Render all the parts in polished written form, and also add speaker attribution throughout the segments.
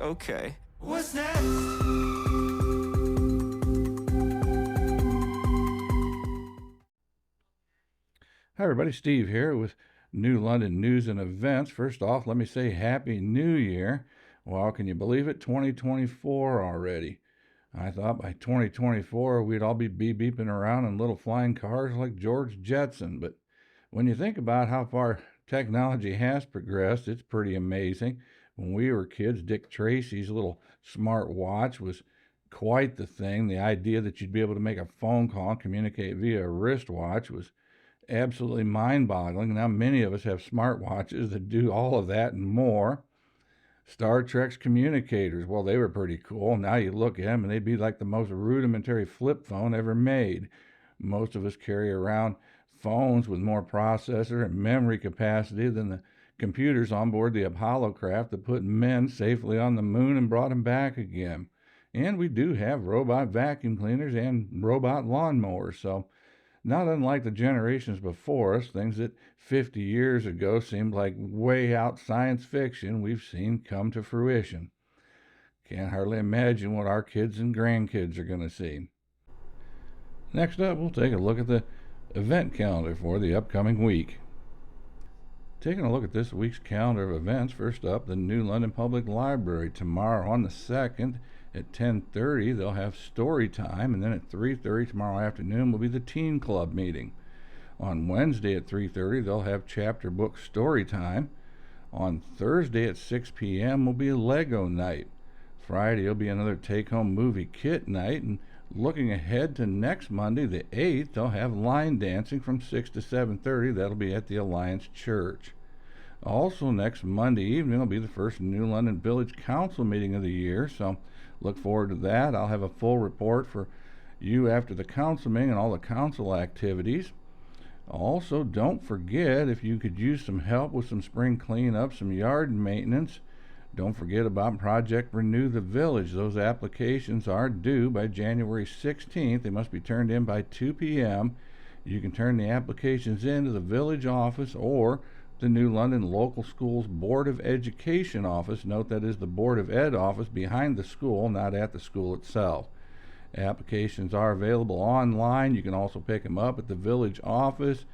Speaker 1: Okay. What's next?
Speaker 2: Hi, everybody. Steve here with New London News and Events. First off, let me say Happy New Year. Well, can you believe it? 2024 already. I thought by 2024 we'd all be beeping around in little flying cars like George Jetson. But when you think about how far technology has progressed, it's pretty amazing. When we were kids, Dick Tracy's little smart watch was quite the thing. The idea that you'd be able to make a phone call and communicate via a wristwatch was absolutely mind-boggling. Now many of us have smartwatches that do all of that and more. Star Trek's communicators, well, they were pretty cool. Now you look at them and they'd be like the most rudimentary flip phone ever made. Most of us carry around phones with more processor and memory capacity than the computers on board the Apollo craft that put men safely on the moon and brought them back again. And we do have robot vacuum cleaners and robot lawnmowers, so not unlike the generations before us, things that 50 years ago seemed like way out science fiction, we've seen come to fruition. Can't hardly imagine what our kids and grandkids are going to see. Next up, we'll take a look at the event calendar for the upcoming week. Taking a look at this week's calendar of events, first up, the New London Public Library. Tomorrow on the 2nd, at 10:30, they'll have story time, and then at 3:30 tomorrow afternoon will be the Teen Club meeting. On Wednesday at 3:30, they'll have chapter book story time. On Thursday at 6 p.m. will be Lego night. Friday will be another take-home movie kit night, and looking ahead to next Monday, the 8th, they'll have line dancing from 6 to 7:30. That'll be at the Alliance Church. Also, next Monday evening will be the first New London Village Council meeting of the year, so look forward to that. I'll have a full report for you after the council meeting and all the council activities. Also, don't forget, if you could use some help with some spring cleanup, some yard maintenance, don't forget about Project Renew the Village. Those applications are due by January 16th. They must be turned in by 2 p.m. You can turn the applications in to the village office or the New London Local Schools Board of Education office. Note that is the Board of Ed office behind the school, not at the school itself. Applications are available online. You can also pick them up at the village office,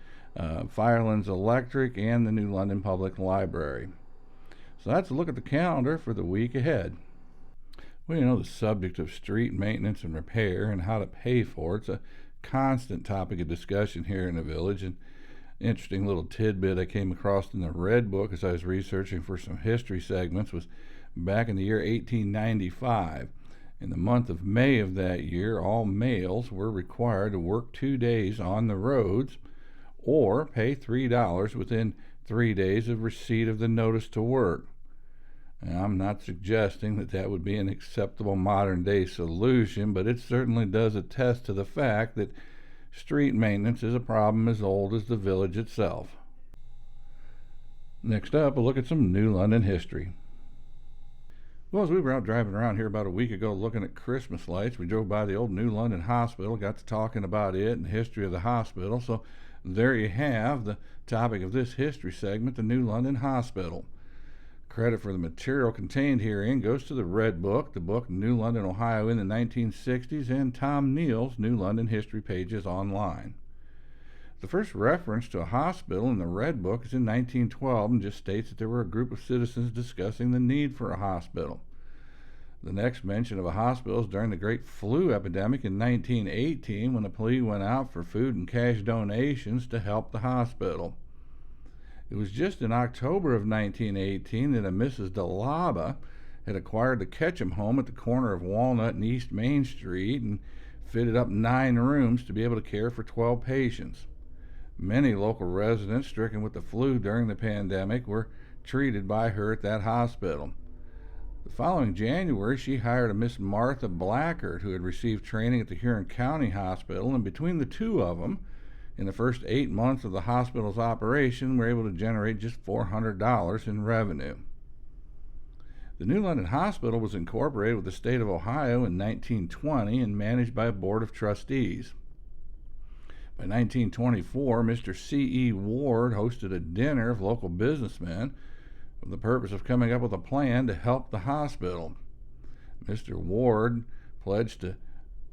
Speaker 2: Firelands Electric, and the New London Public Library. So that's a look at the calendar for the week ahead. Well, you know, the subject of street maintenance and repair and how to pay for it's a constant topic of discussion here in the village. And interesting little tidbit I came across in the Red Book as I was researching for some history segments was back in the year 1895. In the month of May of that year, all males were required to work 2 days on the roads or pay $3 within 3 days of receipt of the notice to work. And I'm not suggesting that that would be an acceptable modern day solution, but it certainly does attest to the fact that street maintenance is a problem as old as the village itself. Next up, we'll look at some New London history. Well, as we were out driving around here about a week ago looking at Christmas lights, we drove by the old New London Hospital, got to talking about it and the history of the hospital. So there you have the topic of this history segment, the New London Hospital. Credit for the material contained herein goes to the Red Book, the book New London, Ohio in the 1960s, and Tom Neal's New London History Pages online. The first reference to a hospital in the Red Book is in 1912 and just states that there were a group of citizens discussing the need for a hospital. The next mention of a hospital is during the Great Flu epidemic in 1918 when a plea went out for food and cash donations to help the hospital. It was just in October of 1918 that a Mrs. DeLaba had acquired the Ketchum home at the corner of Walnut and East Main Street and fitted up 9 rooms to be able to care for 12 patients. Many local residents stricken with the flu during the pandemic were treated by her at that hospital. The following January, she hired a Miss Martha Blackard, who had received training at the Huron County Hospital, and between the two of them, in the first 8 months of the hospital's operation, were able to generate just $400 in revenue. The New London Hospital was incorporated with the state of Ohio in 1920 and managed by a board of trustees. By 1924, Mr. C.E. Ward hosted a dinner of local businessmen with the purpose of coming up with a plan to help the hospital. Mr. Ward pledged to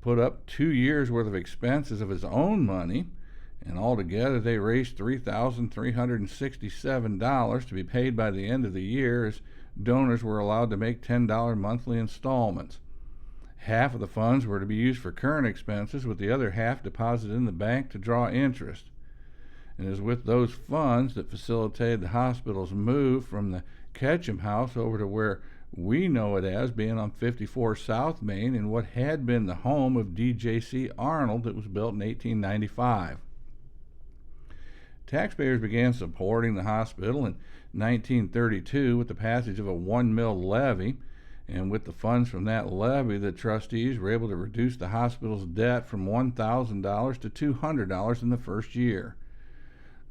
Speaker 2: put up 2 years' worth of expenses of his own money, and altogether they raised $3,367 to be paid by the end of the year, as donors were allowed to make $10 monthly installments. Half of the funds were to be used for current expenses, with the other half deposited in the bank to draw interest. And it was with those funds that facilitated the hospital's move from the Ketchum House over to where we know it as, being on 54 South Main, in what had been the home of D.J.C. Arnold that was built in 1895. Taxpayers began supporting the hospital in 1932 with the passage of a 1 mil levy, and with the funds from that levy, the trustees were able to reduce the hospital's debt from $1,000 to $200 in the first year.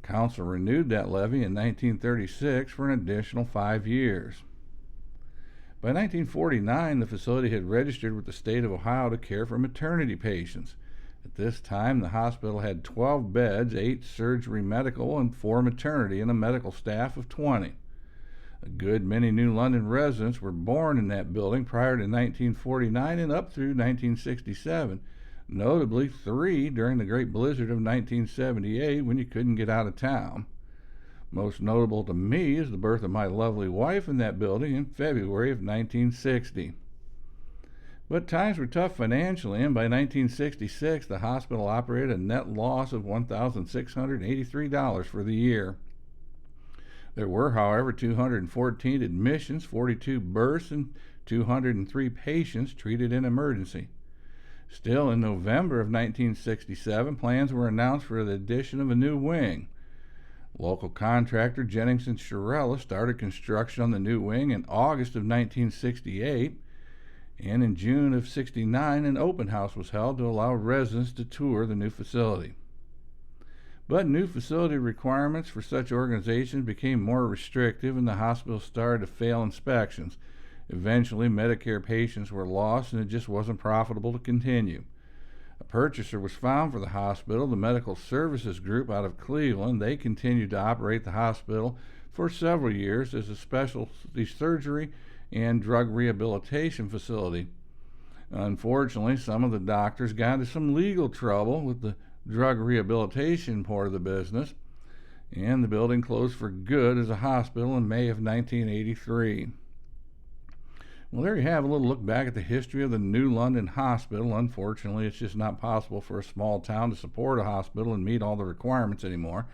Speaker 2: Council renewed that levy in 1936 for an additional 5 years. By 1949, the facility had registered with the state of Ohio to care for maternity patients. At this time, the hospital had 12 beds, 8 surgery medical, and 4 maternity, and a medical staff of 20. A good many New London residents were born in that building prior to 1949 and up through 1967, notably 3 during the Great Blizzard of 1978 when you couldn't get out of town. Most notable to me is the birth of my lovely wife in that building in February of 1960. But times were tough financially, and by 1966 the hospital operated a net loss of $1,683 for the year. There were, however, 214 admissions, 42 births, and 203 patients treated in emergency. Still, in November of 1967, plans were announced for the addition of a new wing. Local contractor Jennings and Shirella started construction on the new wing in August of 1968, and in June of '69 an open house was held to allow residents to tour the new facility. But new facility requirements for such organizations became more restrictive, and the hospital started to fail inspections. Eventually, Medicare patients were lost, and it just wasn't profitable to continue. A purchaser was found for the hospital, the Medical Services Group out of Cleveland. They continued to operate the hospital for several years as a specialty surgery and drug rehabilitation facility. Unfortunately, some of the doctors got into some legal trouble with the drug rehabilitation part of the business, and the building closed for good as a hospital in May of 1983. Well, there you have a little look back at the history of the New London Hospital. Unfortunately, it's just not possible for a small town to support a hospital and meet all the requirements anymore,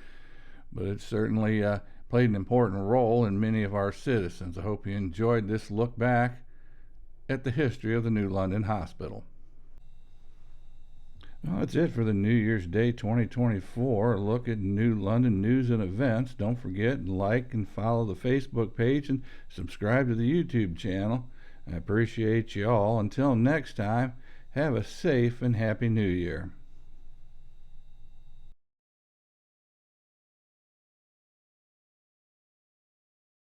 Speaker 2: but it certainly played an important role in many of our citizens. I hope you enjoyed this look back at the history of the New London Hospital. Well, that's it for the New Year's Day 2024 look at New London news and events. Don't forget to like and follow the Facebook page and subscribe to the YouTube channel. I appreciate you all. Until next time, have a safe and happy New Year.